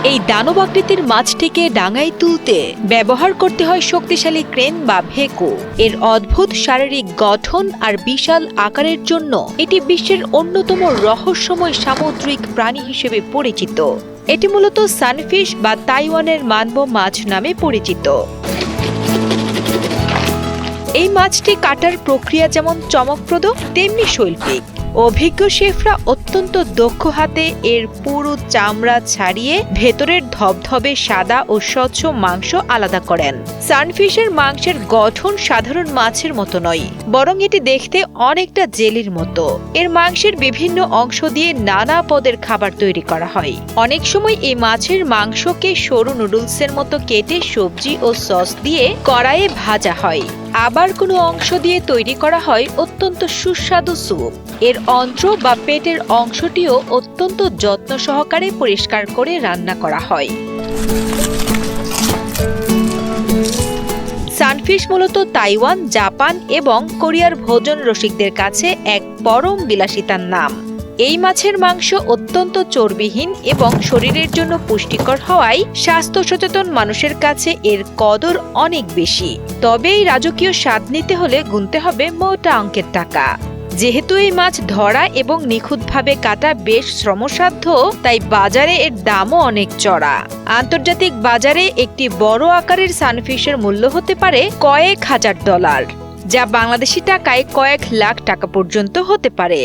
এই দানব আকৃতির মাছটিকে ডাঙায় তুলতে ব্যবহার করতে হয় শক্তিশালী ক্রেন বা ভেকু। এর অদ্ভুত শারীরিক গঠন আর বিশাল আকারের জন্য এটি বিশ্বের অন্যতম রহস্যময় সামুদ্রিক প্রাণী হিসেবে পরিচিত। এটি মূলত সানফিশ বা তাইওয়ানের মানব মাছ নামে পরিচিত। এই মাছটি কাটার প্রক্রিয়া যেমন চমকপ্রদ তেমনি শৈল্পিক। অভিজ্ঞ শেফরা অত্যন্ত দক্ষ হাতে এর পুরো চামড়া ছাড়িয়ে ভেতরের ধবধবে সাদা ও স্বচ্ছ মাংস আলাদা করেন। সানফিশের মাংসের গঠন সাধারণ মাছের মতো নয়, বরং এটি দেখতে অনেকটা জেলির মতো। এর মাংসের বিভিন্ন অংশ দিয়ে নানা পদের খাবার তৈরি করা হয়। অনেক সময় এই মাছের মাংসকে সরু নুডলসের মতো কেটে সবজি ও সস দিয়ে কড়াইয়ে ভাজা হয়। আবার কোনো অংশ দিয়ে তৈরি করা হয় অত্যন্ত সুস্বাদু স্যুপ। এর অন্ত্র বা পেটের অংশটিও অত্যন্ত যত্ন সহকারে পরিষ্কার করে রান্না করা হয়। সানফিশ মূলত তাইওয়ান, জাপান এবং কোরিয়ার ভোজন রসিকদের কাছে এক পরম বিলাসিতার নাম। এই মাছের মাংস অত্যন্ত চর্বিহীন এবং শরীরের জন্য পুষ্টিকর হওয়ায় স্বাস্থ্য সচেতন মানুষের কাছে এর কদর অনেক বেশি। তবে এই রাজকীয় স্বাদ নিতে হলে গুনতে হবে মোটা অঙ্কের টাকা। যেহেতু এই মাছ ধরা এবং নিখুঁতভাবে কাটা বেশ শ্রমসাধ্য, তাই বাজারে এর দামও অনেক চড়া। আন্তর্জাতিক বাজারে একটি বড় আকারের সানফিশের মূল্য হতে পারে কয়েক হাজার ডলার, যা বাংলাদেশি টাকায় কয়েক লাখ টাকা পর্যন্ত হতে পারে।